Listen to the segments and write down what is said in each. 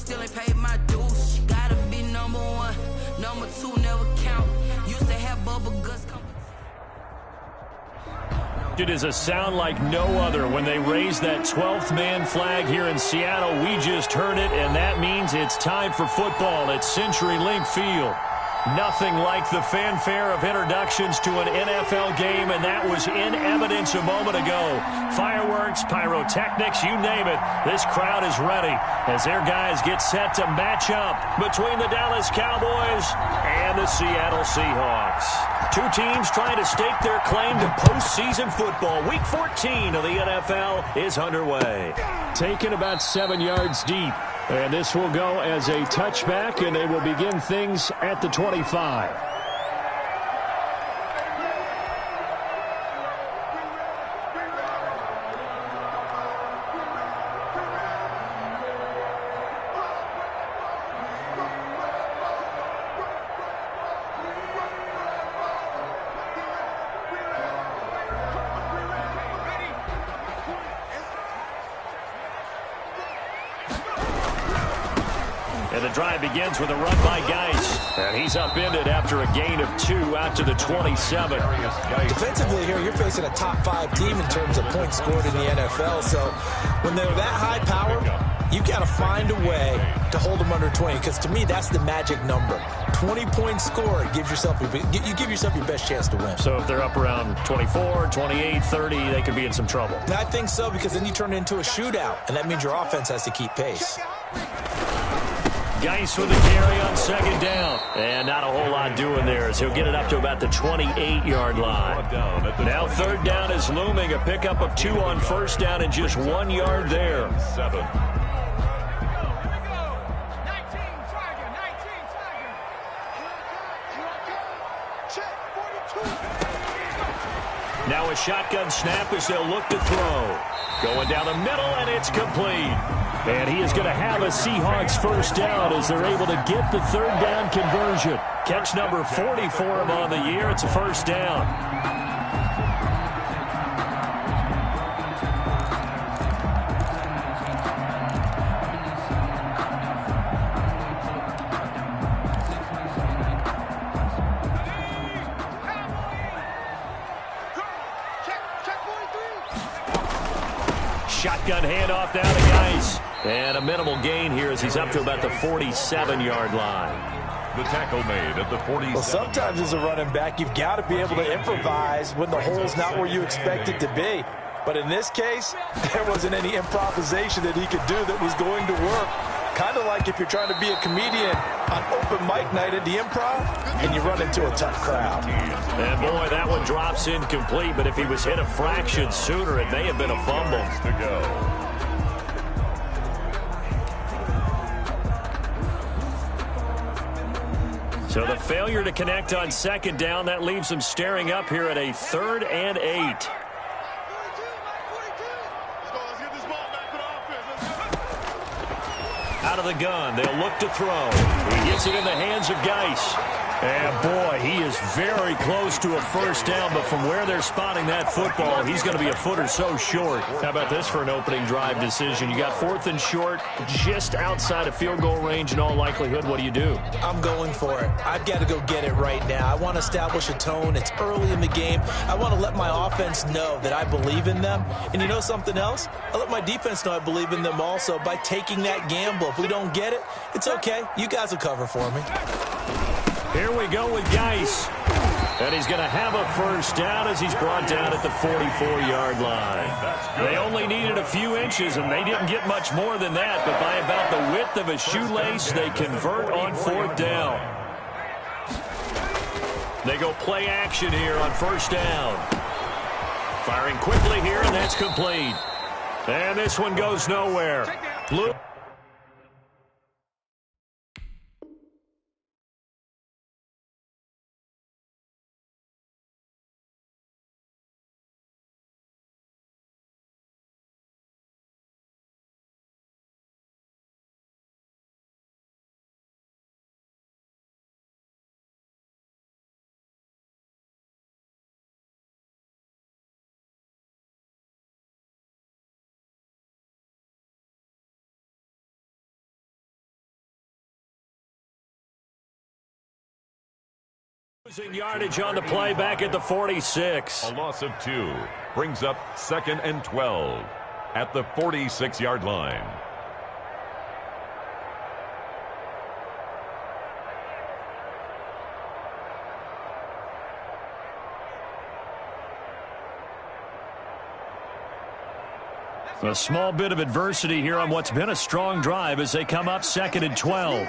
still ain't paid my dues. Gotta be number one, number two never count. Used to have bubble guts come. It is a sound like no other when they raise that 12th man flag here in Seattle. We just heard it, and that means it's time for football at CenturyLink Field. Nothing like the fanfare of introductions to an NFL game, and that was in evidence a moment ago. Fireworks, pyrotechnics, you name it. This crowd is ready as their guys get set to match up between the Dallas Cowboys and the Seattle Seahawks. Two teams trying to stake their claim to postseason football. Week 14 of the NFL is underway. Taken about 7 yards deep. And this will go as a touchback, and they will begin things at the 25. And the drive begins with a run by Geis. And he's upended after a gain of 2 out to the 27. Defensively here, you're facing a top 5 team in terms of points scored in the NFL. So when they're that high power, you got to find a way to hold them under 20. Because to me, that's the magic number. 20 points scored, you give yourself your best chance to win. So if they're up around 24, 28, 30, they could be in some trouble. And I think so, because then you turn it into a shootout. And that means your offense has to keep pace. Geis with the carry on second down. And not a whole lot doing there as he'll get it up to about the 28-yard line. Now third down is looming. A pickup of 2 on first down and just 1 yard there. Now a shotgun snap as they'll look to throw. Going down the middle, and it's complete. And he is going to have a Seahawks first down as they're able to get the third down conversion. Catch number 40 for him on the year. It's a first down. Shotgun handoff now to Geis. And a minimal gain here as he's up to about the 47-yard line. The tackle made at the 47. Well, sometimes as a running back, you've got to be able to improvise when the hole's not where you expect it to be. But in this case, there wasn't any improvisation that he could do that was going to work. Kind of like if you're trying to be a comedian on open mic night at the Improv and you run into a tough crowd. And boy, that one drops incomplete, but if he was hit a fraction sooner, it may have been a fumble. To go. So the failure to connect on second down, that leaves them staring up here at a 3rd and 8. Out of the gun, they'll look to throw. He gets it in the hands of Geis. And boy, he is very close to a first down, but from where they're spotting that football, he's going to be a foot or so short. How about this for an opening drive decision? You got 4th and short, just outside of field goal range in all likelihood. What do you do? I'm going for it. I've got to go get it right now. I want to establish a tone. It's early in the game. I want to let my offense know that I believe in them. And you know something else? I let my defense know I believe in them also by taking that gamble. If we don't get it, it's okay. You guys will cover for me. Here we go with Geis. And he's going to have a first down as he's brought down at the 44-yard line. They only needed a few inches, and they didn't get much more than that. But by about the width of a shoelace, they convert on 4th down. They go play action here on first down. Firing quickly here, and that's complete. And this one goes nowhere. Losing yardage on the play back at the 46. A loss of 2 brings up 2nd and 12 at the 46-yard line. A small bit of adversity here on what's been a strong drive as they come up 2nd and 12.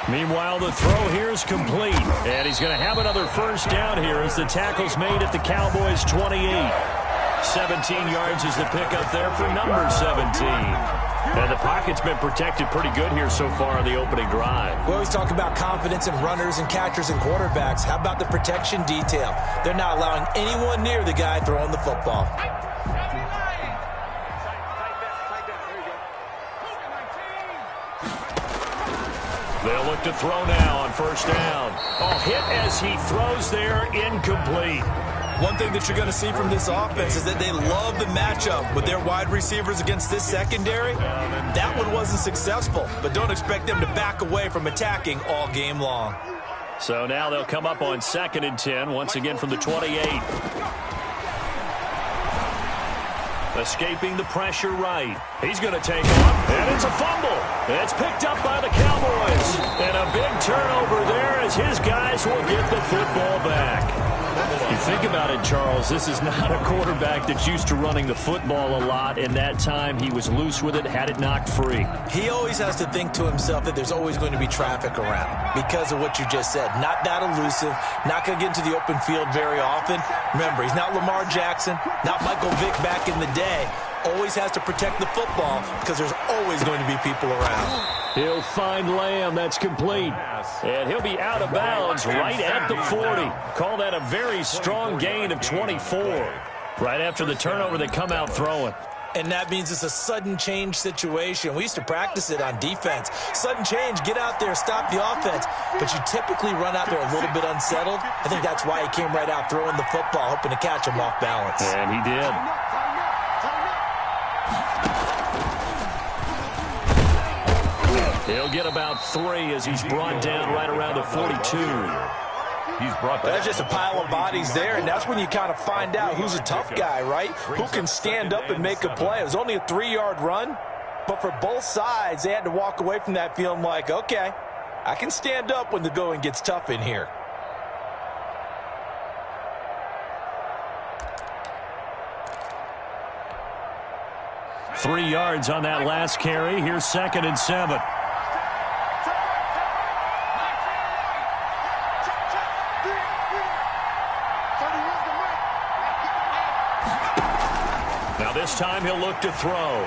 Meanwhile, the throw here is complete. And he's going to have another first down here as the tackle's made at the Cowboys' 28. 17 yards is the pickup there for number 17. And the pocket's been protected pretty good here so far on the opening drive. We always talk about confidence in runners and catchers and quarterbacks. How about the protection detail? They're not allowing anyone near the guy throwing the football. They'll look to throw now on first down. Oh, hit as he throws there, incomplete. One thing that you're going to see from this offense is that they love the matchup with their wide receivers against this secondary. That one wasn't successful, but don't expect them to back away from attacking all game long. So now they'll come up on 2nd and 10, once again from the 28. Escaping the pressure right. He's going to take off, and it's a fumble. It's picked up by the Cowboys. And a big turnover there as his guys will get the football back. You think about it, Charles, this is not a quarterback that's used to running the football a lot. In that time, he was loose with it, had it knocked free. He always has to think to himself that there's always going to be traffic around because of what you just said. Not that elusive, not going to get into the open field very often. Remember, he's not Lamar Jackson, not Michael Vick back in the day. Always has to protect the football because there's always going to be people around. He'll find Lamb. That's complete. And he'll be out of bounds right at the 40. Call that a very strong gain of 24. Right after the turnover, they come out throwing. And that means it's a sudden change situation. We used to practice it on defense. Sudden change, get out there, stop the offense. But you typically run out there a little bit unsettled. I think that's why he came right out throwing the football, hoping to catch him off balance. And he did. He'll get about 3 as he's brought down right around the 42. He's brought down. That's just a pile of bodies there, and that's when you kind of find out who's a tough guy, right? Who can stand up and make a play. It was only a 3-yard run, but for both sides, they had to walk away from that feeling like, okay, I can stand up when the going gets tough in here. Three yards on that last carry. Here's 2nd and 7. Now this time he'll look to throw.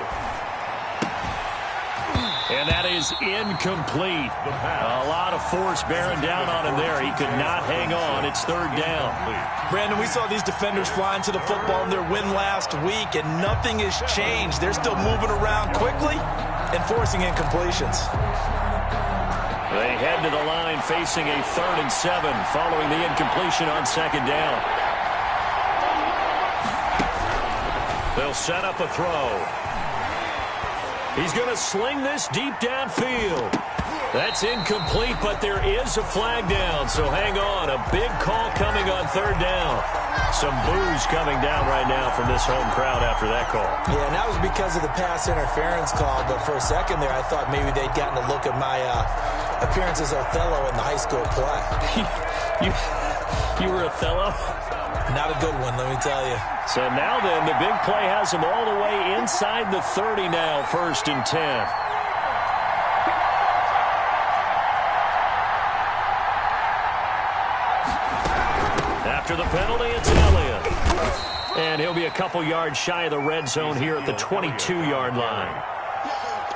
And that is incomplete. A lot of force bearing down on him there. He could not hang on. It's 3rd down. Brandon, we saw these defenders flying to the football in their win last week, and nothing has changed. They're still moving around quickly and forcing incompletions. They head to the line facing a 3rd and 7 following the incompletion on 2nd down. They'll set up a throw. He's going to sling this deep downfield. That's incomplete, but there is a flag down, so hang on. A big call coming on 3rd down. Some boos coming down right now from this home crowd after that call. Yeah, and that was because of the pass interference call, but for a second there I thought maybe they'd gotten a look at my appearance as Othello in the high school play. You were Othello? Not a good one, let me tell you. So now then, the big play has him all the way inside the 30 now, 1st and 10. After the penalty, it's Elliott. And he'll be a couple yards shy of the red zone here at the 22-yard line.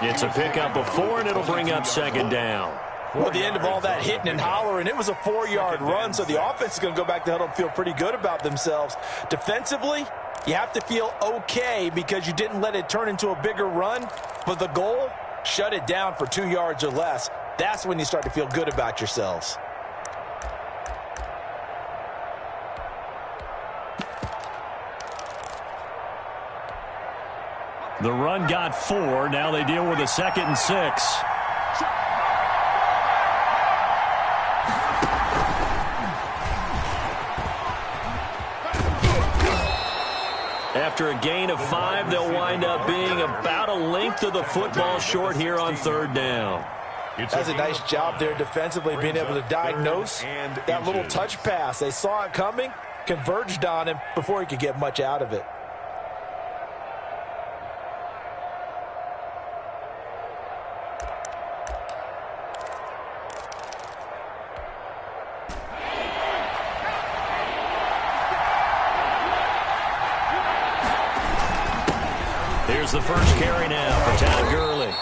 It's a pickup of 4, and it'll bring up 2nd down. Well, at the end of all that hitting and hollering, it was a 4-yard run, so the offense is going to go back to the huddle and feel pretty good about themselves. Defensively, you have to feel okay because you didn't let it turn into a bigger run, but the goal, shut it down for 2 yards or less. That's when you start to feel good about yourselves. The run got 4. Now they deal with a 2nd and 6. After a gain of 5, they'll wind up being about a length of the football short here on 3rd down. That's a nice job there defensively, being able to diagnose that little touch pass. They saw it coming, converged on him before he could get much out of it. Here's the first carry now for Todd Gurley.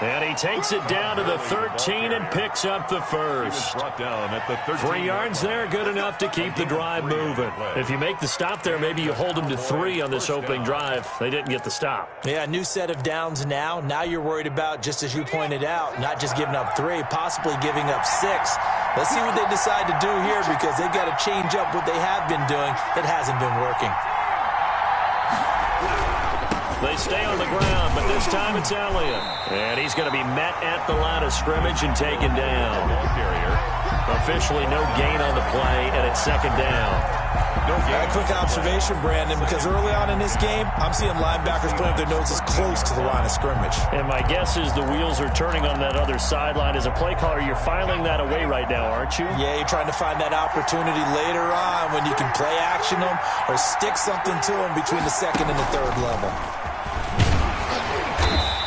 And he takes it down to the 13 and picks up the first. 3 yards there, good enough to keep the drive moving. If you make the stop there, maybe you hold them to 3 on this opening drive. They didn't get the stop. Yeah, new set of downs now. Now you're worried about, just as you pointed out, not just giving up 3, possibly giving up 6. Let's see what they decide to do here, because they've got to change up what they have been doing. It hasn't been working. They stay on the ground, but this time it's Elliott. And he's going to be met at the line of scrimmage and taken down. Officially no gain on the play, and it's 2nd down. Quick observation, Brandon, because early on in this game, I'm seeing linebackers putting their noses close to the line of scrimmage. And my guess is the wheels are turning on that other sideline. As a play caller, you're filing that away right now, aren't you? Yeah, you're trying to find that opportunity later on when you can play action them or stick something to them between the 2nd and the 3rd level.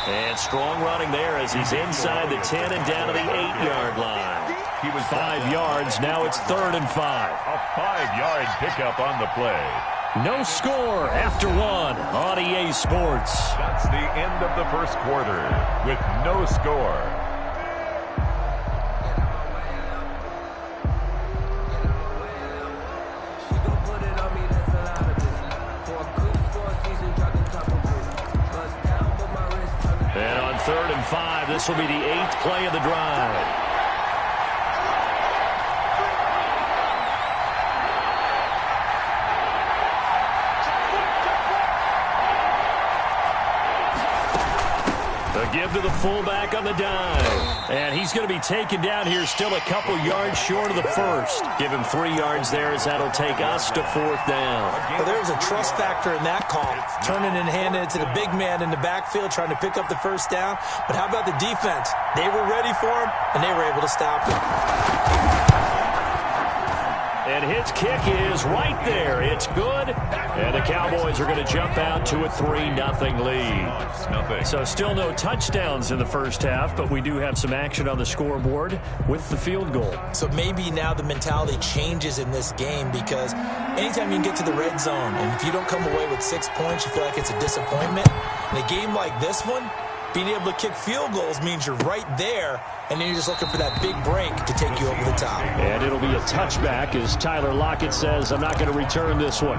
And strong running there as he's inside the 10 and down to the 8-yard line. He was 5 yards. Now it's 3rd and 5. A 5-yard pickup on the play. No score after 1 on EA Sports. That's the end of the first quarter with no score. And on 3rd and 5, this will be the 8th play of the drive. A give to the fullback on the dive. And he's going to be taken down here, still a couple yards short of the first. Give him 3 yards there, as that'll take us to 4th down. Well, there was a trust factor in that call, turning and handing it to the big man in the backfield, trying to pick up the first down. But how about the defense? They were ready for him, and they were able to stop him. And his kick is right there. It's good. And the Cowboys are going to jump out to a 3-0 lead. So still no touchdowns in the first half, but we do have some action on the scoreboard with the field goal. So maybe now the mentality changes in this game, because anytime you can get to the red zone, and if you don't come away with 6 points, you feel like it's a disappointment. In a game like this one, being able to kick field goals means you're right there, and then you're just looking for that big break to take you over the top. And it'll be a touchback, as Tyler Lockett says, I'm not going to return this one.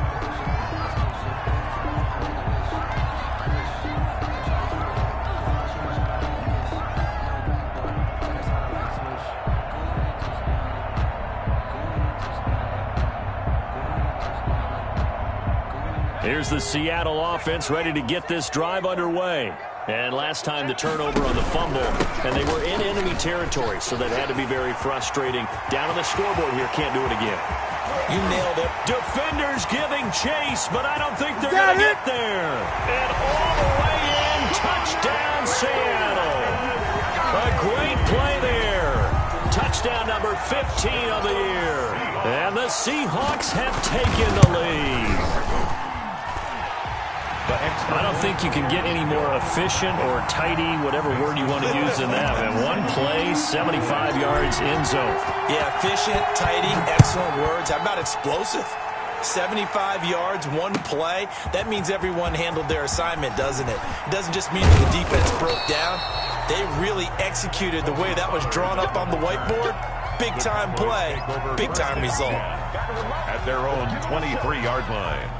Here's the Seattle offense ready to get this drive underway. And last time the turnover on the fumble, and they were in enemy territory, so that had to be very frustrating. Down on the scoreboard here, can't do it again. You nailed it. Defenders giving chase, but I don't think they're going to get there. And all the way in, touchdown Seattle. A great play there. Touchdown number 15 of the year. And the Seahawks have taken the lead. I don't think you can get any more efficient or tidy, whatever word you want to use in that. And one play, 75 yards in zone. Yeah, efficient, tidy, excellent words. How about explosive? 75 yards, one play. That means everyone handled their assignment, doesn't it? It doesn't just mean that the defense broke down. They really executed the way that was drawn up on the whiteboard. Big-time play, big-time result. At their own 23-yard line.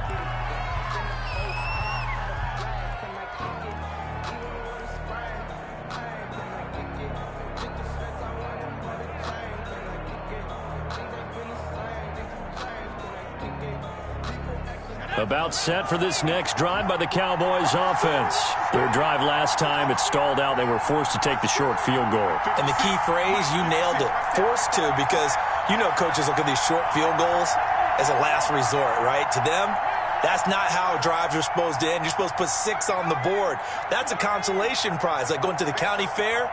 About set for this next drive by the Cowboys offense. Their drive last time, it stalled out. They were forced to take the short field goal. And the key phrase, you nailed it, forced to, because you know coaches look at these short field goals as a last resort, right? To them, that's not how drives are supposed to end. You're supposed to put 6 on the board. That's a consolation prize, like going to the county fair.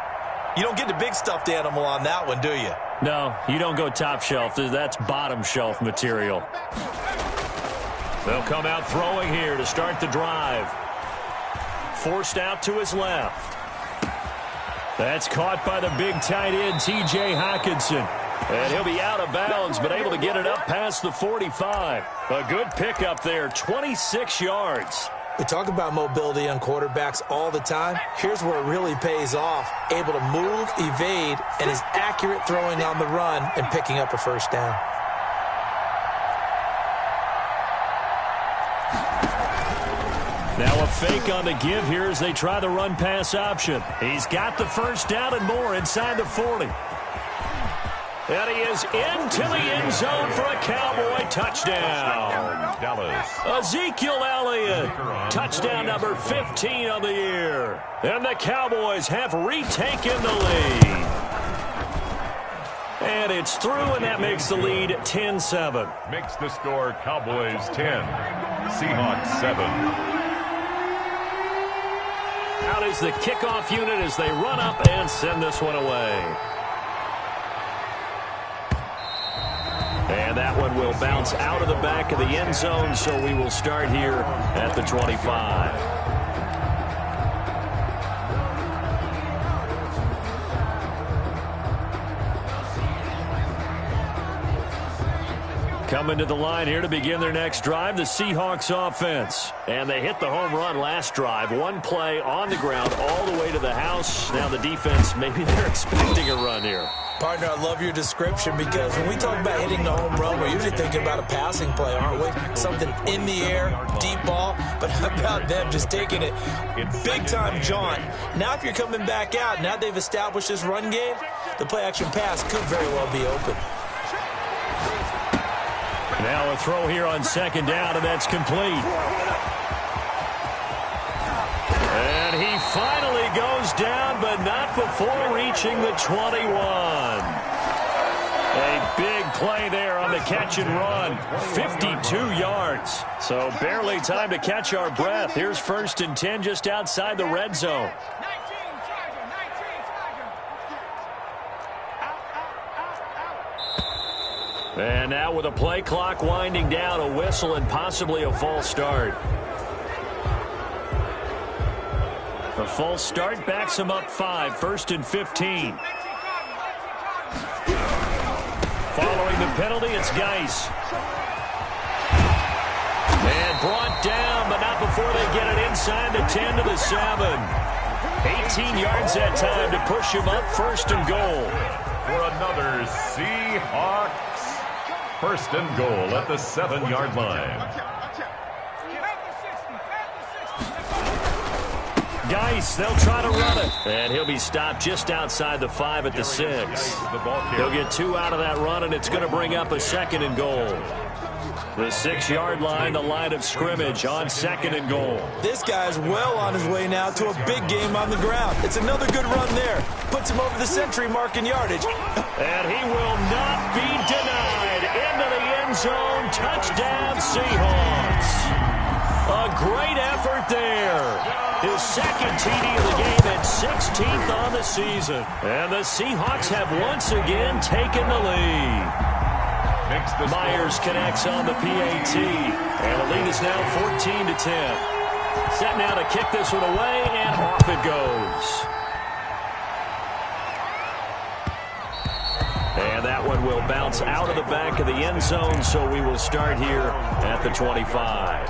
You don't get the big stuffed animal on that one, do you? No, you don't go top shelf. That's bottom shelf material. They'll come out throwing here to start the drive. Forced out to his left. That's caught by the big tight end, T.J. Hockenson. And he'll be out of bounds, but able to get it up past the 45. A good pickup there, 26 yards. We talk about mobility on quarterbacks all the time. Here's where it really pays off. Able to move, evade, and is accurate throwing on the run and picking up a first down. Now a fake on the give here as they try the run-pass option. He's got the first down and more inside the 40. And he is into the end zone for a Cowboy touchdown. Dallas. Ezekiel Elliott, touchdown number 15 on the year. And the Cowboys have retaken the lead. And it's through, and that makes the lead 10-7. Makes the score Cowboys 10, Seahawks 7. Out is the kickoff unit as they run up and send this one away. And that one will bounce out of the back of the end zone, so we will start here at the 25. Coming to the line here to begin their next drive, the Seahawks offense. And they hit the home run last drive. One play on the ground all the way to the house. Now the defense, maybe they're expecting a run here. Partner, I love your description because when we talk about hitting the home run, we're usually thinking about a passing play, aren't we? Something in the air, deep ball. But how about them just taking it big-time jaunt? Now if you're coming back out, now they've established this run game, the play-action pass could very well be open. Now a throw here on second down, and that's complete. And he finally goes down, but not before reaching the 21. A big play there on the catch and run. 52 yards. So barely time to catch our breath. Here's 1st and 10 just outside the red zone. And now with a play clock winding down, a whistle and possibly a false start. A false start backs him up 5, 1st and 15. Following the penalty, it's Geis. And brought down, but not before they get it inside the 10 to the 7. 18 yards that time to push him up 1st and goal. For another Seahawks 1st and goal at the 7-yard line. Geis, they'll try to run it. And he'll be stopped just outside the 5 at the 6. He'll get 2 out of that run, and it's going to bring up a 2nd and goal. The 6-yard line, the line of scrimmage on 2nd and goal. This guy's well on his way now to a big game on the ground. It's another good run there. Puts him over the century mark in yardage. And he will not be denied. Into the end zone. Touchdown, Seahawks. A great effort there. His 2nd TD of the game and 16th on the season. And the Seahawks have once again taken the lead. Myers connects on the PAT. And the lead is now 14-10. Set now to kick this one away, and off it goes. And that one will bounce out of the back of the end zone, so we will start here at the 25.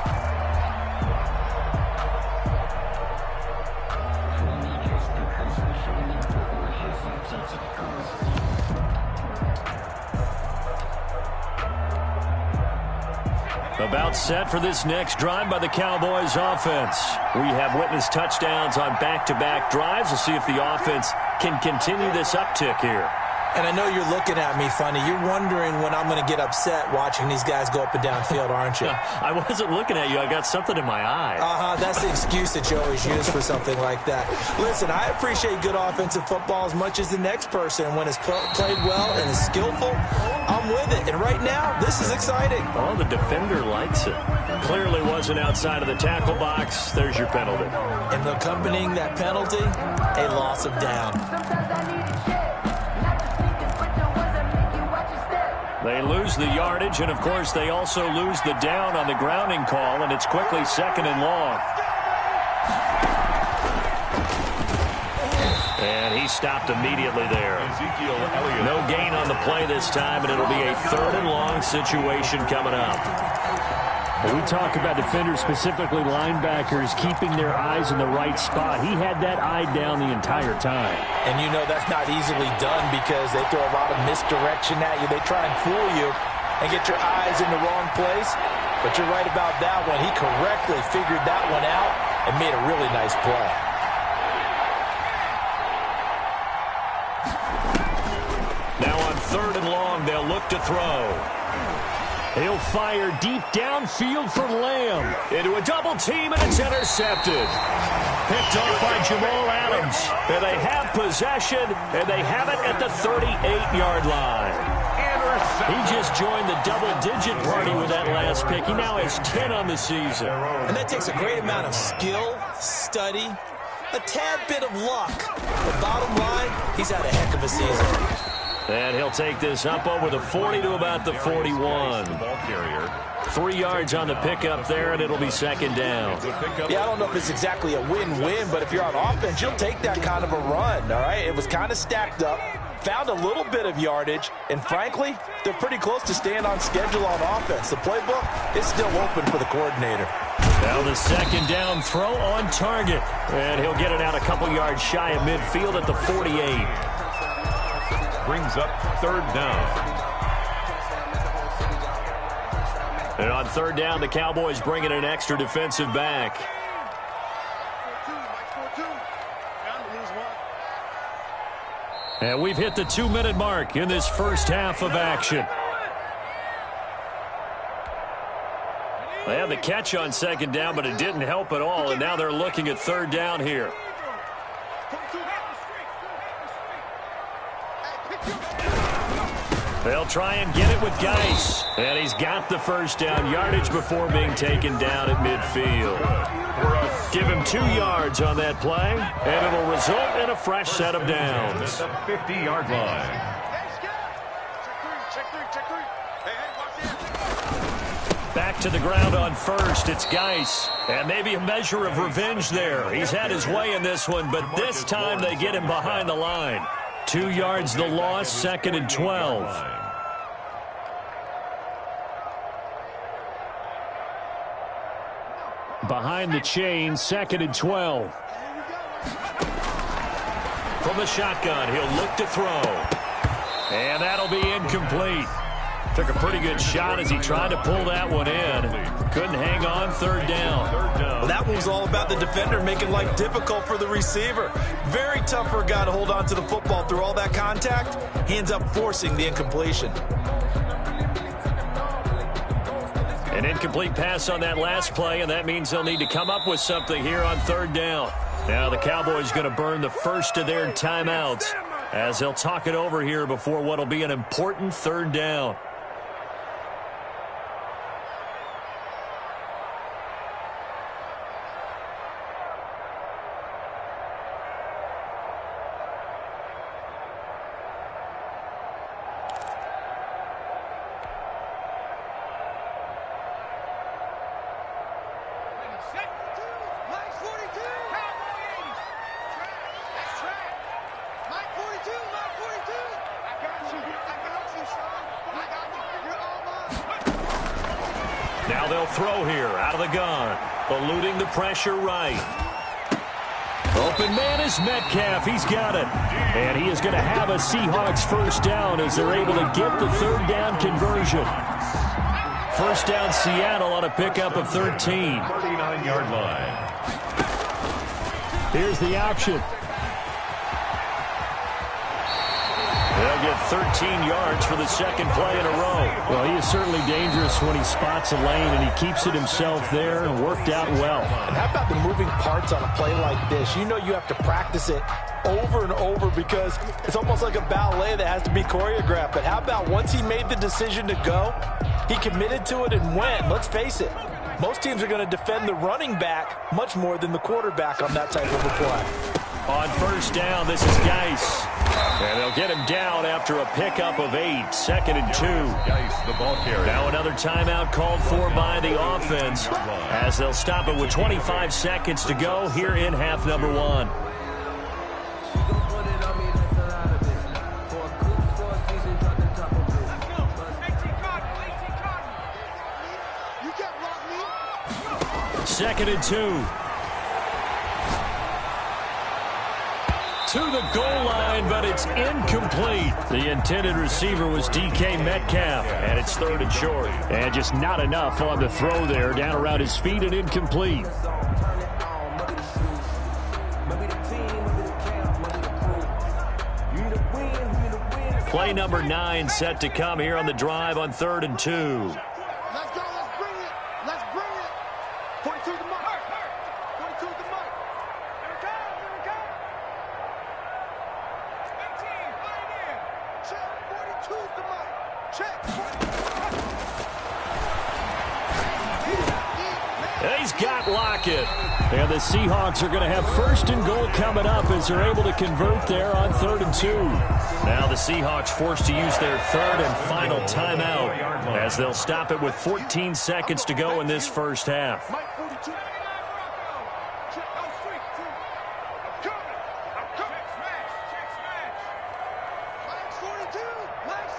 About set for this next drive by the Cowboys offense. We have witnessed touchdowns on back-to-back drives. We'll see if the offense can continue this uptick here. And I know you're looking at me funny. You're wondering when I'm going to get upset watching these guys go up and down field, aren't you? I wasn't looking at you. I got something in my eye. That's the excuse that you always use for something like that. Listen, I appreciate good offensive football as much as the next person. When it's played well and is skillful, I'm with it. And right now, this is exciting. Oh, the defender likes it. Clearly wasn't outside of the tackle box. There's your penalty. And accompanying that penalty, a loss of down. They lose the yardage, and, of course, they also lose the down on the grounding call, and it's quickly second and long. And he stopped immediately there. No gain on the play this time, and it'll be a third and long situation coming up. We talk about defenders, specifically linebackers, keeping their eyes in the right spot. He had that eye down the entire time. And you know that's not easily done because they throw a lot of misdirection at you. They try and fool you and get your eyes in the wrong place. But you're right about that one. He correctly figured that one out and made a really nice play. Now on third and long, they'll look to throw. He'll fire deep downfield for Lamb. Into a double team, and it's intercepted. Picked off by Jamal Adams. And they have possession, and they have it at the 38-yard line. He just joined the double-digit party with that last pick. He now has 10 on the season. And that takes a great amount of skill, study, a tad bit of luck. But bottom line, he's had a heck of a season. And he'll take this up over the 40 to about the 41. 3 yards on the pickup there, and it'll be second down. Yeah, I don't know if it's exactly a win-win, but if you're on offense, you'll take that kind of a run, all right? It was kind of stacked up, found a little bit of yardage, and frankly, they're pretty close to staying on schedule on offense. The playbook is still open for the coordinator. Now the second down throw on target, and he'll get it out a couple yards shy of midfield at the 48. Brings up third down. And on third down, the Cowboys bring in an extra defensive back. And we've hit the 2-minute mark in this first half of action. They had the catch on second down, but it didn't help at all, and now they're looking at third down here. They'll try and get it with Geis. And he's got the first down yardage before being taken down at midfield. Give him 2 yards on that play, and it'll result in a fresh set of downs. At the 50-yard line. Back to the ground on first. It's Geis. And maybe a measure of revenge there. He's had his way in this one, but this time they get him behind the line. 2 yards the loss, second and 12. Behind the chain, second and 12. From the shotgun, he'll look to throw. And that'll be incomplete. Took a pretty good shot as he tried to pull that one in. Couldn't hang on, third down. Well, that one was all about the defender making life difficult for the receiver. Very tough for a guy to hold on to the football through all that contact. He ends up forcing the incompletion. An incomplete pass on that last play, and that means they'll need to come up with something here on third down. Now the Cowboys going to burn the first of their timeouts as they'll talk it over here before what will be an important third down. Now they'll throw here out of the gun. Eluding the pressure right. Open man is Metcalf. He's got it. And he is going to have a Seahawks first down as they're able to get the third down conversion. First down Seattle on a pickup of 13. 39-yard line. Here's the option. They'll get at 13 yards for the second play in a row. Well, he is certainly dangerous when he spots a lane, and he keeps it himself there and worked out well. And how about the moving parts on a play like this? You know you have to practice it over and over because it's almost like a ballet that has to be choreographed. But how about once he made the decision to go, he committed to it and went. Let's face it, most teams are going to defend the running back much more than the quarterback on that type of a play. On first down, this is Geis. And they'll get him down after a pickup of 8. 2nd and 2. Geis, the ball carrier. Now another timeout called for by the offense as they'll stop it with 25 seconds to go here in half number 1. Second and 2. To the goal line, but it's incomplete. The intended receiver was DK Metcalf, and it's 3rd and short. And just not enough on the throw there, down around his feet and incomplete. Play number 9 set to come here on the drive on 3rd and 2. Let's go, let's bring it. Let's bring it. 42 to the mark. 42 to the mark. Here we go, here we go. 18, right in. Check, 42 to the mark. Check. He's got Lockett. And the Seahawks are going to have 1st and goal coming up as they're able to convert there on 3rd and 2. Now the Seahawks forced to use their 3rd and final timeout as they'll stop it with 14 seconds to go in this first half. Mike 42. Check, no streak. I'm coming. I'm coming. Check smash. Mike's 42. Mike's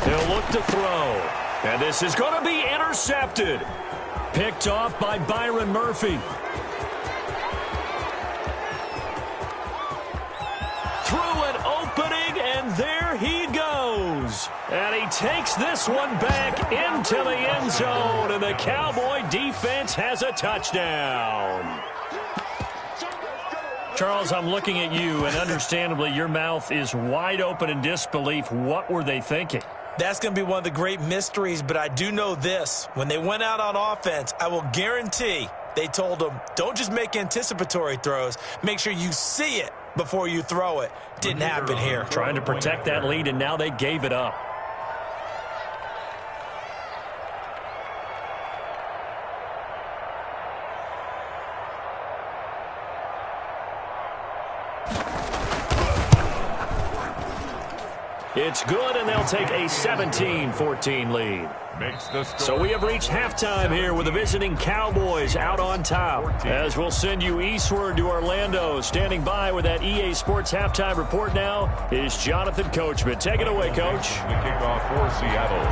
42. He'll look to throw. And this is going to be intercepted. Picked off by Byron Murphy. Through an opening, and there he goes. And he takes this one back into the end zone, and the Cowboy defense has a touchdown. Charles, I'm looking at you, and understandably, your mouth is wide open in disbelief. What were they thinking? That's going to be one of the great mysteries, but I do know this. When they went out on offense, I will guarantee they told them, don't just make anticipatory throws. Make sure you see it before you throw it. Didn't happen here. Trying to protect that lead, and now they gave it up. It's good, and they'll take a 17-14 lead. So we have reached halftime here with the visiting Cowboys out on top. As we'll send you eastward to Orlando. Standing by with that EA Sports halftime report now is Jonathan Coachman. Take it away, Coach. The kickoff for Seattle.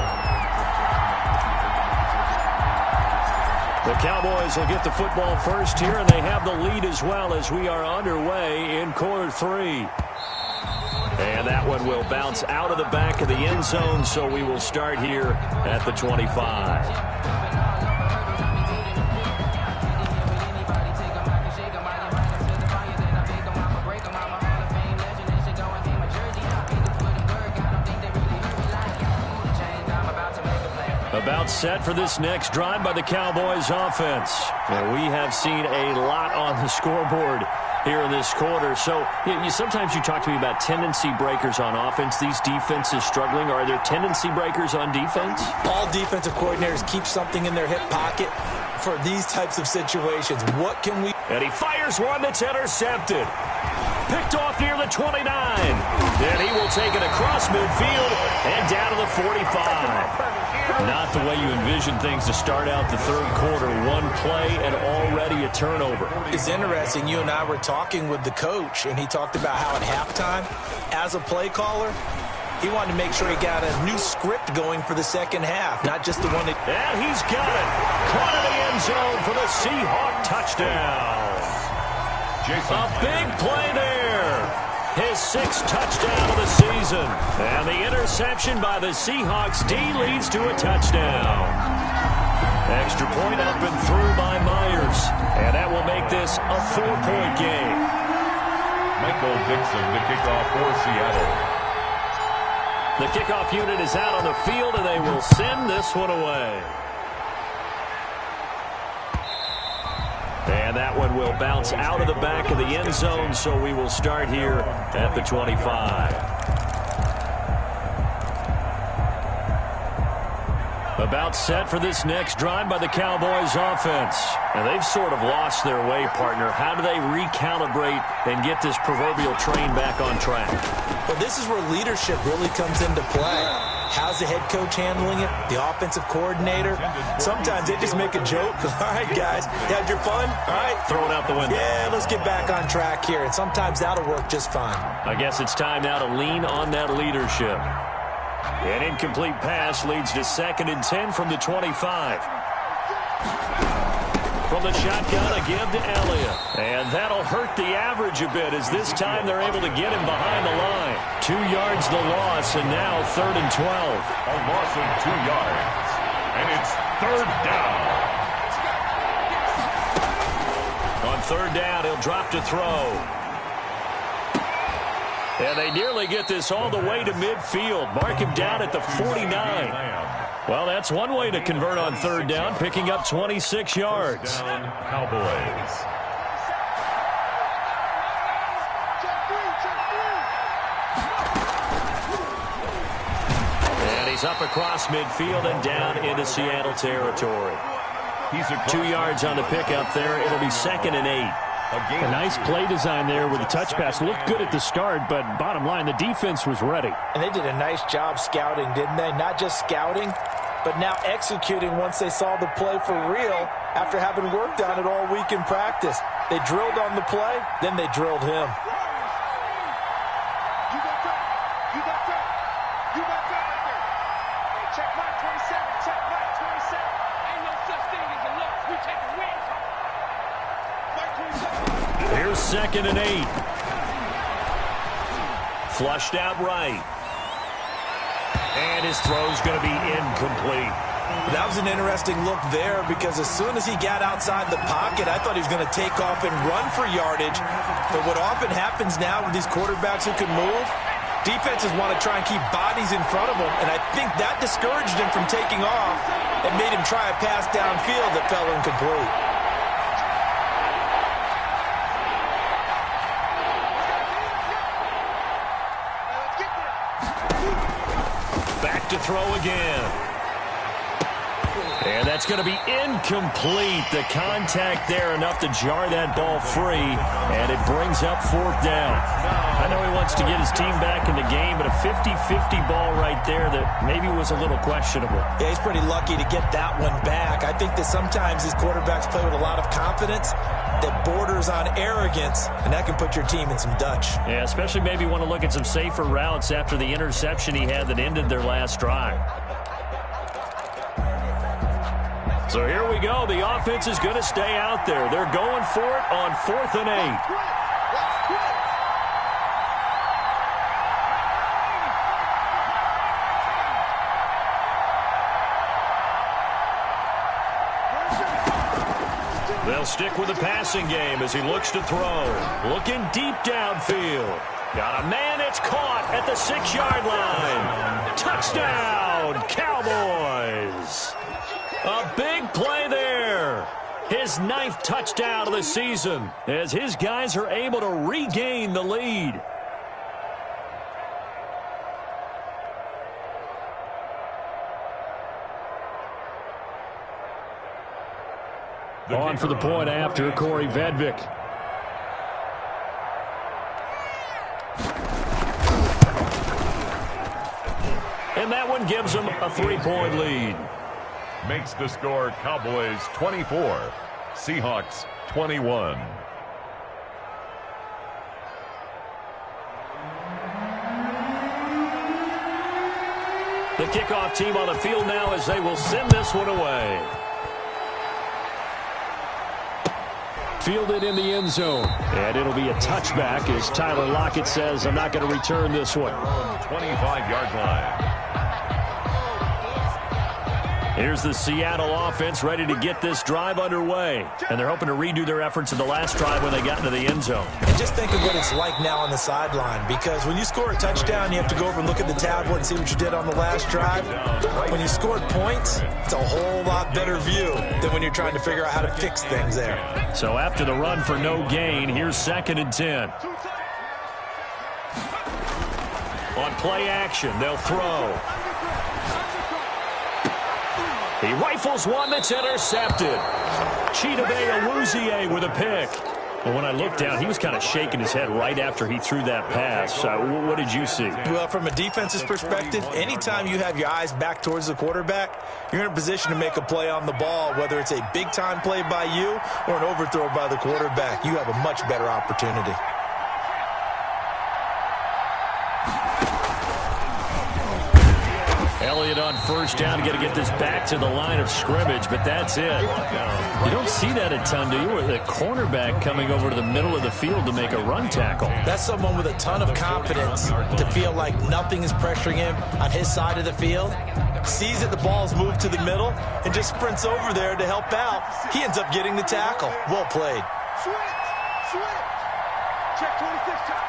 The Cowboys will get the football first here, and they have the lead as well as we are underway in quarter 3. And that one will bounce out of the back of the end zone, so we will start here at the 25. About set for this next drive by the Cowboys offense. And we have seen a lot on the scoreboard here in this quarter. So sometimes you talk to me about tendency breakers on offense. These defenses struggling. Are there tendency breakers on defense? All defensive coordinators keep something in their hip pocket for these types of situations. What can we... And he fires one that's intercepted. Picked off near the 29. Then he will take it across midfield and down to the 45. Not the way you envision things to start out the third quarter. One play and already a turnover. It's interesting. You and I were talking with the coach, and he talked about how at halftime, as a play caller, he wanted to make sure he got a new script going for the second half, not just the one that... And he's got it. Caught in the end zone for the Seahawk touchdown. A big play there. His 6th touchdown of the season. And the interception by the Seahawks D leads to a touchdown. Extra point up and through by Myers. And that will make this a 4-point game. Michael Dixon to kick off for Seattle. The kickoff unit is out on the field, and they will send this one away. And that one will bounce out of the back of the end zone, so we will start here at the 25. About set for this next drive by the Cowboys offense. And they've sort of lost their way, partner. How do they recalibrate and get this proverbial train back on track? Well, this is where leadership really comes into play. How's the head coach handling it? The offensive coordinator? Sometimes they just make a joke. All right, guys, you had your fun? All right. Throw it out the window. Yeah, let's get back on track here. And sometimes that'll work just fine. I guess it's time now to lean on that leadership. An incomplete pass leads to 2nd and 10 from the 25. From the shotgun, a give to Elliott. And that'll hurt the average a bit, as this time they're able to get him behind the line. 2 yards the loss, and now 3rd and 12. A loss of 2 yards. And it's 3rd down. On 3rd down, he'll drop to throw. And they nearly get this all the way to midfield. Mark him down at the 49. Well, that's one way to convert on 3rd down, picking up 26 yards. Down, Cowboys. And he's up across midfield and down into Seattle territory. He's 2 yards on the pickup there. It'll be 2nd and 8. A nice play design there with the touch pass. Looked good at the start, but bottom line, the defense was ready. And they did a nice job scouting, didn't they? Not just scouting, but now executing once they saw the play for real after having worked on it all week in practice. They drilled on the play, then they drilled him. You got that. You got that. You got that right there. Hey, check mark 27. Check mark 27. Ain't no such thing as a loss. We take a win. Here's 2nd and 8. Flushed out right. And his throw's going to be incomplete. That was an interesting look there, because as soon as he got outside the pocket, I thought he was going to take off and run for yardage. But what often happens now with these quarterbacks who can move, defenses want to try and keep bodies in front of them, and I think that discouraged him from taking off and made him try a pass downfield that fell incomplete. Back to throw again. And that's going to be incomplete. The contact there enough to jar that ball free, and it brings up 4th down. I know he wants to get his team back in the game, but a 50-50 ball right there that maybe was a little questionable. Yeah, he's pretty lucky to get that one back. I think that sometimes these quarterbacks play with a lot of confidence that borders on arrogance, and that can put your team in some Dutch. Yeah, especially maybe want to look at some safer routes after the interception he had that ended their last drive. So here we go. The offense is going to stay out there. They're going for it on 4th and 8. They'll stick with the passing game as he looks to throw. Looking deep downfield. Got a man. It's caught at the 6-yard line. Touchdown, Cowboys. A big play there. His 9th touchdown of the season as his guys are able to regain the lead. On for the point after, Corey Vedvik. And that one gives them a 3-point lead. Makes the score Cowboys 24, Seahawks 21. The kickoff team on the field now as they will send this one away. Fielded in the end zone. And it'll be a touchback as Tyler Lockett says, I'm not going to return this one. 25-yard line. Here's the Seattle offense ready to get this drive underway. And they're hoping to redo their efforts in the last drive when they got into the end zone. And just think of what it's like now on the sideline, because when you score a touchdown, you have to go over and look at the tablet and see what you did on the last drive. When you scored points, it's a whole lot better view than when you're trying to figure out how to fix things there. So after the run for no gain, here's 2nd and 10. On play action, they'll throw. He rifles one that's intercepted. Chidobe Awuzie with a pick. Well, when I looked down, he was kind of shaking his head right after he threw that pass. What did you see? Well, from a defense's perspective, anytime you have your eyes back towards the quarterback, you're in a position to make a play on the ball, whether it's a big-time play by you or an overthrow by the quarterback. You have a much better opportunity. Elliott on first down. Got to get this back to the line of scrimmage, but that's it. You don't see that a ton, do you? With a cornerback coming over to the middle of the field to make a run tackle. That's someone with a ton of confidence to feel like nothing is pressuring him on his side of the field. Sees that the ball's moved to the middle and just sprints over there to help out. He ends up getting the tackle. Well played. Switch. Check 26.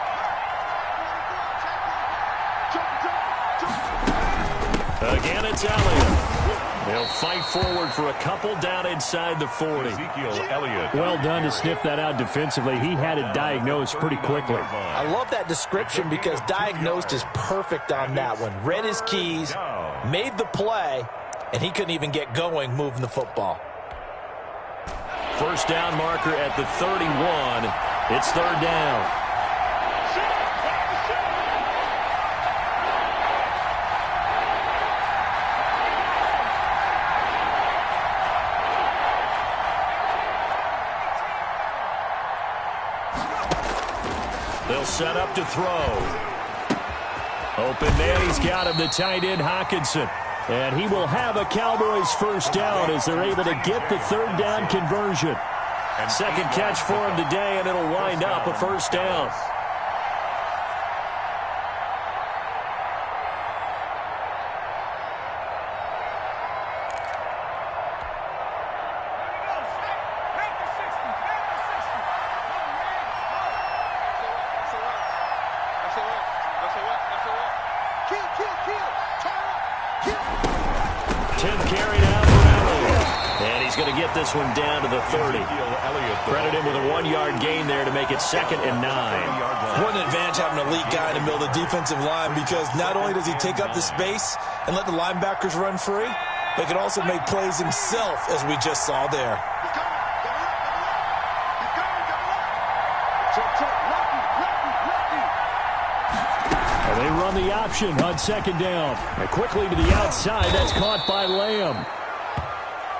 Again, it's Elliott. They'll fight forward for a couple down inside the 40. Ezekiel Elliott. Well done to sniff that out defensively. He had it diagnosed pretty quickly. I love that description because diagnosed is perfect on that one. Read his keys, made the play, and he couldn't even get going moving the football. First down marker at the 31. It's 3rd down. They'll set up to throw. Open man, he's got him, the tight end Hockenson. And he will have a Cowboys first down as they're able to get the 3rd down conversion. 2nd catch for him today, and it'll wind up a first down. This one down to the 30. Credit him with a 1-yard gain there to make it 2nd and 9. What an advantage having an elite guy in the middle of the defensive line, because not only does he take up the space and let the linebackers run free, but he can also make plays himself, as we just saw there. And they run the option on 2nd down. And quickly to the outside. That's caught by Lamb.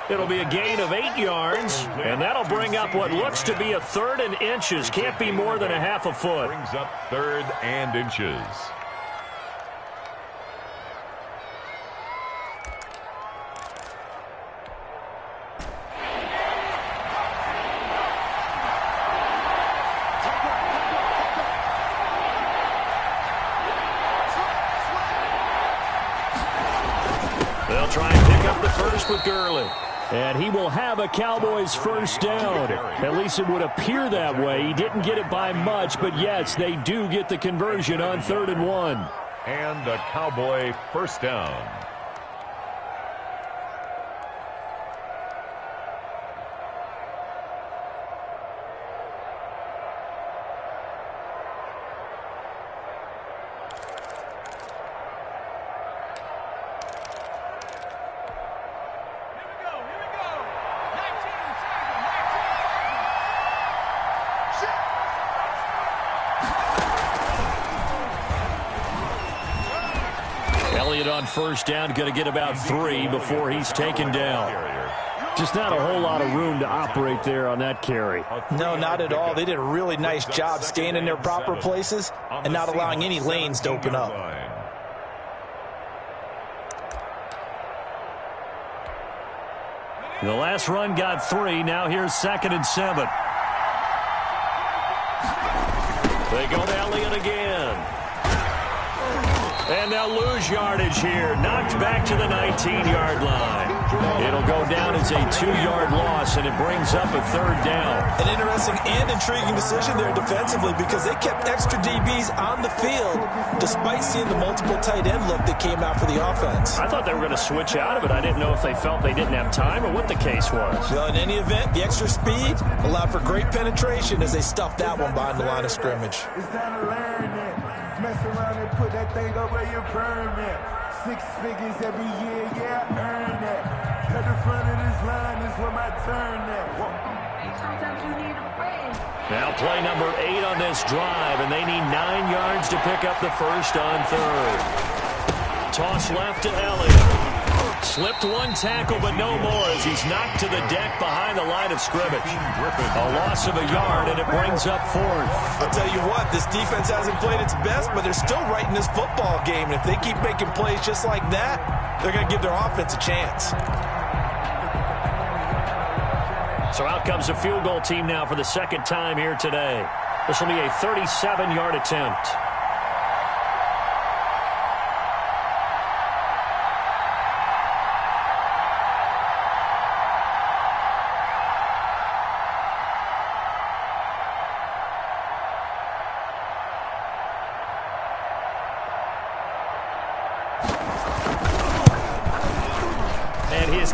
It'll be a gain of 8 yards, and that'll bring up what looks to be a 3rd and inches. Can't be more than a half a foot. Brings up 3rd and inches. They'll try and pick up the first with Gurley. And he will have a Cowboys first down. At least it would appear that way. He didn't get it by much, but yes, they do get the conversion on 3rd and 1. And a Cowboy first down. Elliott on first down, going to get about 3 before he's taken down. Just not a whole lot of room to operate there on that carry. No, not at all. They did a really nice job staying in their proper places and not allowing any lanes to open up. The last run got 3. Now here's 2nd and 7. They go to Elliott again. And they'll lose yardage here. Knocked back to the 19-yard line. It'll go down as a 2-yard loss, and it brings up a 3rd down. An interesting and intriguing decision there defensively because they kept extra DBs on the field despite seeing the multiple tight end look that came out for the offense. I thought they were going to switch out of it. I didn't know if they felt they didn't have time or what the case was. Well, in any event, the extra speed allowed for great penetration as they stuffed that one behind the line of scrimmage. It's time to learn it. Mess around and put that thing up where you burn it. 6 figures every year, yeah, I earn it. Cut the front of this line is where my turn at. Sometimes you need a friend. Now play number 8 on this drive, and they need 9 yards to pick up the first on 3rd. Toss left to Elliott. Slipped 1 tackle, but no more as he's knocked to the deck behind the line of scrimmage. A loss of a yard, and it brings up 4th. I'll tell you what, this defense hasn't played its best, but they're still right in this football game. And if they keep making plays just like that, they're going to give their offense a chance. So out comes a field goal team now for the 2nd time here today. This will be a 37-yard attempt.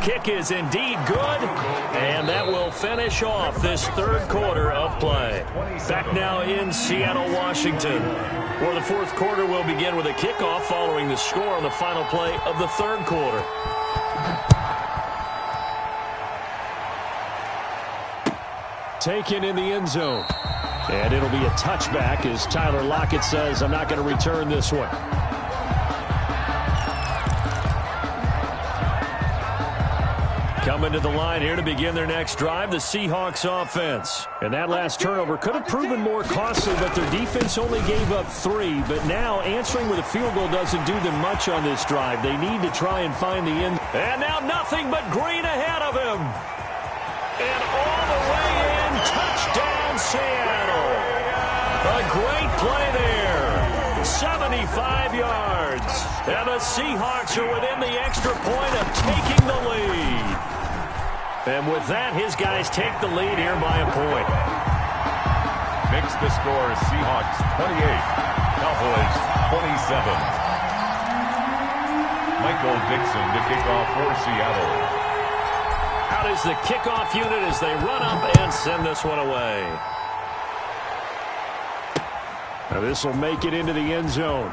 Kick is indeed good, and that will finish off this 3rd quarter of play. Back now in Seattle, Washington, where the 4th quarter will begin with a kickoff following the score on the final play of the 3rd quarter. Taken in the end zone, and it'll be a touchback as Tyler Lockett says, I'm not going to return this one. Coming to the line here to begin their next drive, the Seahawks offense. And that last turnover could have proven more costly, but their defense only gave up 3. But now answering with a field goal doesn't do them much on this drive. They need to try and find the end. And now nothing but green ahead of him. And all the way in, touchdown Seattle. A great play there. 75 yards. And the Seahawks are within the extra point of taking the lead. And with that, his guys take the lead here by a point. Makes the score Seahawks 28, Cowboys 27. Michael Dixon to kick off for Seattle. Out is the kickoff unit as they run up and send this one away. Now this will make it into the end zone.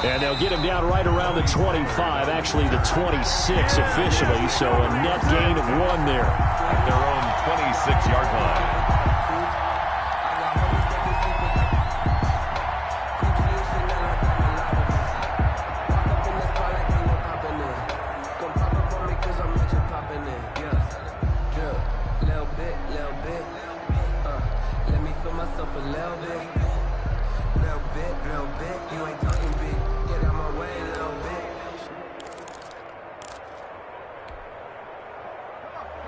And they'll get him down right around the 25, actually the 26 officially, so a net gain of 1 there. At their own 26-yard line.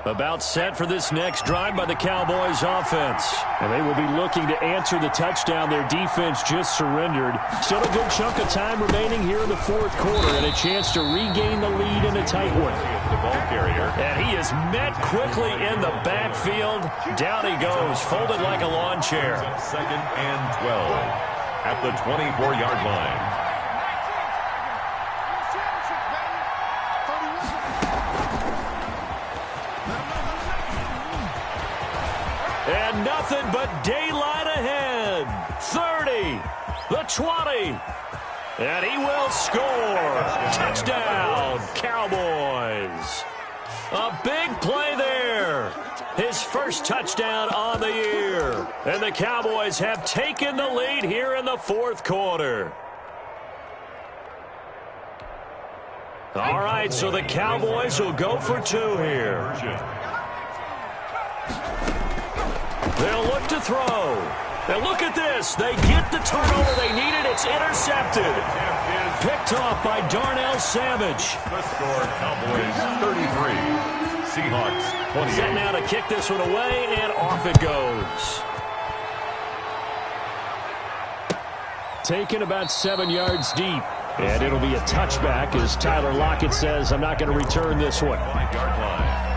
About set for this next drive by the Cowboys offense. And they will be looking to answer the touchdown their defense just surrendered. Still a good chunk of time remaining here in the 4th quarter and a chance to regain the lead in a tight one. The ball carrier. And he is met quickly in the backfield. Down he goes, folded like a lawn chair. 2nd and 12 at the 24-yard line. And nothing but daylight ahead. 30, the 20, and he will score. Touchdown, Cowboys. A big play there. His first touchdown on the year. And the Cowboys have taken the lead here in the 4th quarter. All right, so the Cowboys will go for 2 here. They'll look to throw. And look at this. They get the turnover they needed. It's intercepted. Picked off by Darnell Savage. The score, Cowboys 33. Seahawks 28. Set now to kick this one away, and off it goes. Taken about 7 yards deep. And it'll be a touchback as Tyler Lockett says, I'm not going to return this one. 5-yard line.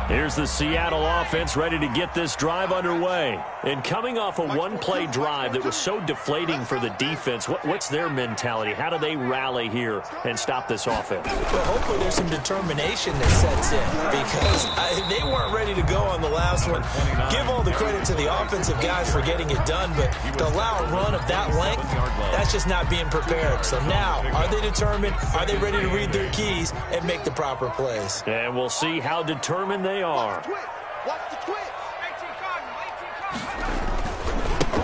Here's the Seattle offense ready to get this drive underway. And coming off a one-play drive that was so deflating for the defense, what's their mentality? How do they rally here and stop this offense? Well, hopefully there's some determination that sets in because they weren't ready to go on the last one. Give all the credit to the offensive guys for getting it done, but to allow a run of that length, that's just not being prepared. So now, are they determined? Are they ready to read their keys and make the proper plays? And we'll see how determined they are.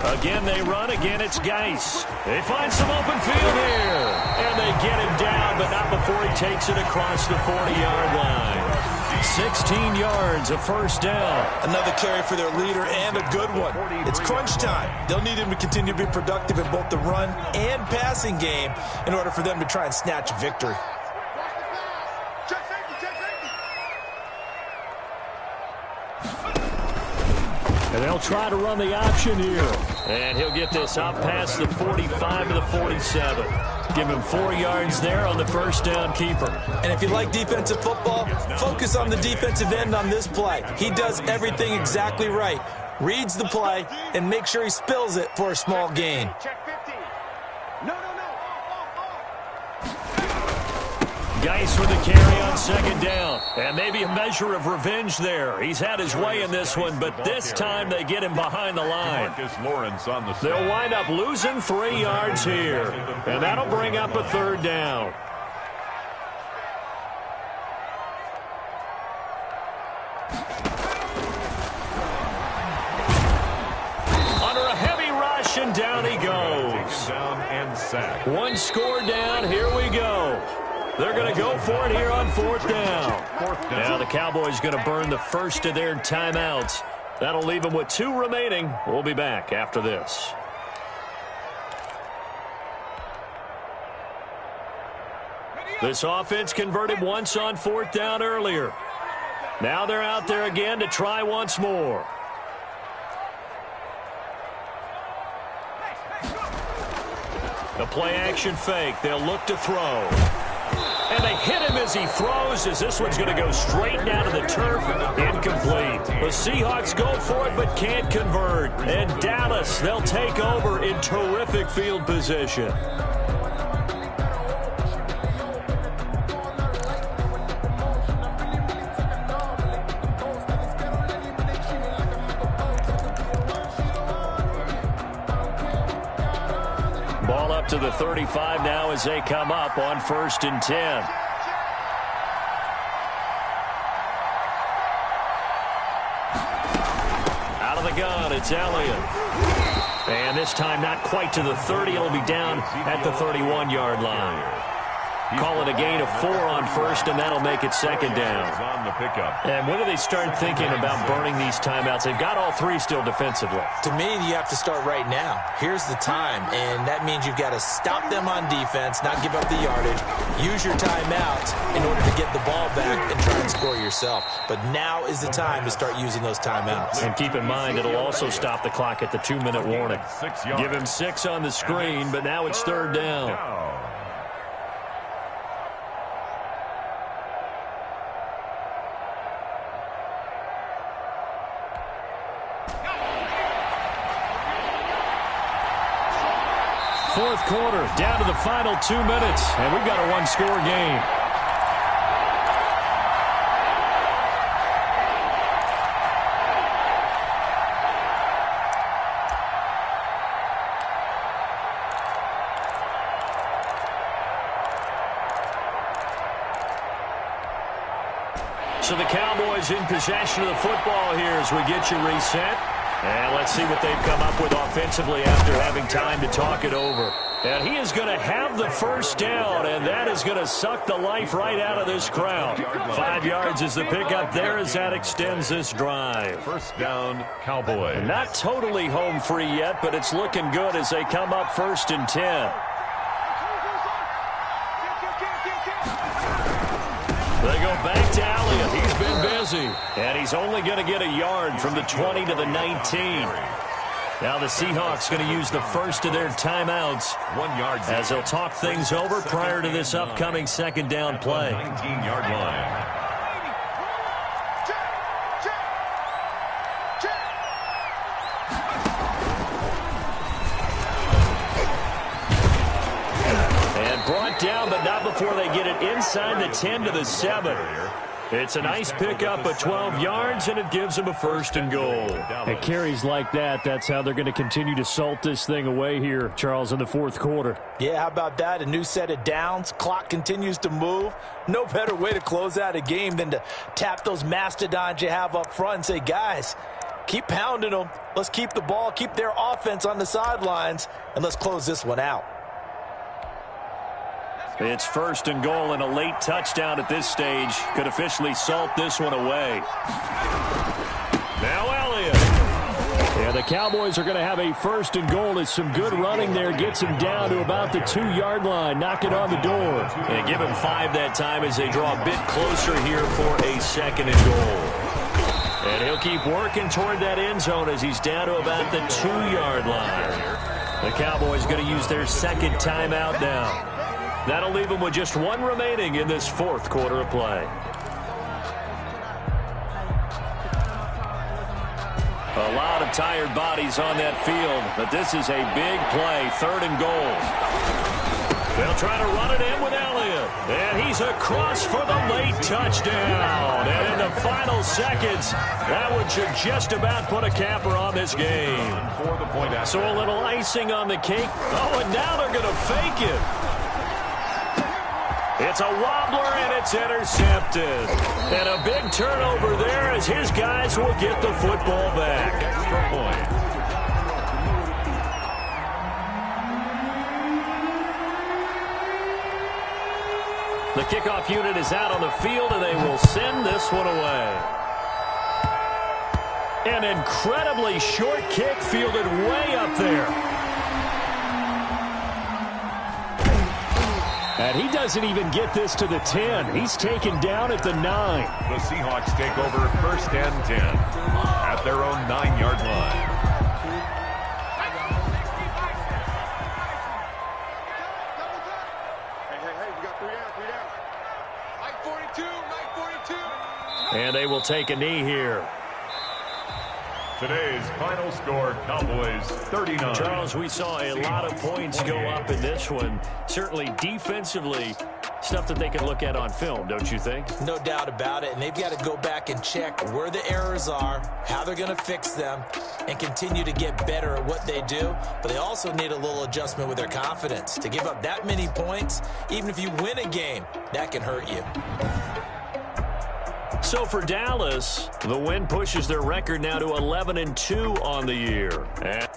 Again, they run. Again, it's Geis. They find some open field here. And they get him down, but not before he takes it across the 40-yard line. 16 yards, a first down. Another carry for their leader and a good one. It's crunch time. They'll need him to continue to be productive in both the run and passing game in order for them to try and snatch a victory. And they'll try to run the option here. And he'll get this out past the 45 to the 47. Give him 4 yards there on the first down keeper. And if you like defensive football, focus on the defensive end on this play. He does everything exactly right. Reads the play and make sure he spills it for a small gain. Geis with the carry on second down. And maybe a measure of revenge there. He's had his way in this one, but this time they get him behind the line. They'll wind up losing 3 yards here. And that'll bring up a third down. Under a heavy rush, and down he goes. One score down. Here we go. They're going to go for it here on fourth down. Now the Cowboys going to burn the first of their timeouts. That'll leave them with 2 remaining. We'll be back after this. This offense converted once on fourth down earlier. Now they're out there again to try once more. The play action fake. They'll look to throw. And they hit him as he throws, as this one's going to go straight down to the turf. Incomplete. The Seahawks go for it but can't convert. And Dallas, they'll take over in terrific field position. Ball up to the 35 now as they come up on 1st and 10. Out of the gun, it's Elliott. And this time not quite to the 30. It'll be down at the 31-yard line. Call it a gain of 4 on first, and that'll make it second down. And when do they start thinking about burning these timeouts? They've got all 3 still defensively. To me, you have to start right now. Here's the time, and that means you've got to stop them on defense, not give up the yardage, use your timeouts in order to get the ball back and try and score yourself. But now is the time to start using those timeouts. And keep in mind, it'll also stop the clock at the 2-minute warning. Give him 6 on the screen, but now it's third down. Fourth quarter, down to the final 2 minutes, and we've got a 1-score game. So the Cowboys in possession of the football here as we get you reset. And let's see what they've come up with offensively after having time to talk it over. And he is going to have the first down, and that is going to suck the life right out of this crowd. 5 yards is the pickup there as that extends this drive. First down, Cowboys. Not totally home free yet, but it's looking good as they come up 1st and 10. They go back to Elliott. He's been busy. And he's only going to get a yard from the 20 to the 19. Now the Seahawks going to use the first of their timeouts 1 yard as they'll talk things over prior to this upcoming second down play. 19-yard line. Brought down, but not before they get it inside the 10 to the 7. It's a nice pickup of 12 yards, and it gives them a first and goal. At carries like that, that's how they're going to continue to salt this thing away here, Charles, in the fourth quarter. Yeah, how about that? A new set of downs. Clock continues to move. No better way to close out a game than to tap those mastodons you have up front and say, guys, keep pounding them. Let's keep the ball, keep their offense on the sidelines, and let's close this one out. It's first and goal, and a late touchdown at this stage could officially salt this one away. Now Elliott. Yeah, the Cowboys are going to have a first and goal. It's some good running there. Gets him down to about the 2-yard line. Knock it on the door. And give him 5 that time as they draw a bit closer here for a second and goal. And he'll keep working toward that end zone as he's down to about the 2-yard line. The Cowboys going to use their second timeout now. That'll leave them with just 1 remaining in this fourth quarter of play. A lot of tired bodies on that field, but this is a big play, third and goal. They'll try to run it in with Elliott, and he's across for the late touchdown. And in the final seconds, that would just about put a capper on this game. So a little icing on the cake. Oh, and now they're going to fake it. It's a wobbler, and it's intercepted. And a big turnover there as his guys will get the football back. Extra point. The kickoff unit is out on the field, and they will send this one away. An incredibly short kick fielded way up there. And he doesn't even get this to the 10. He's taken down at the 9. The Seahawks take over first and 10 at their own 9-yard line. Hey, we got 3 down. Mike 42. And they will take a knee here. Today's final score, Cowboys 39. Charles, we saw a lot of points go up in this one. Certainly defensively, stuff that they can look at on film, don't you think? No doubt about it, and they've got to go back and check where the errors are, how they're going to fix them, and continue to get better at what they do. But they also need a little adjustment with their confidence. To give up that many points, even if you win a game, that can hurt you. So for Dallas, the win pushes their record now to 11-2 on the year. And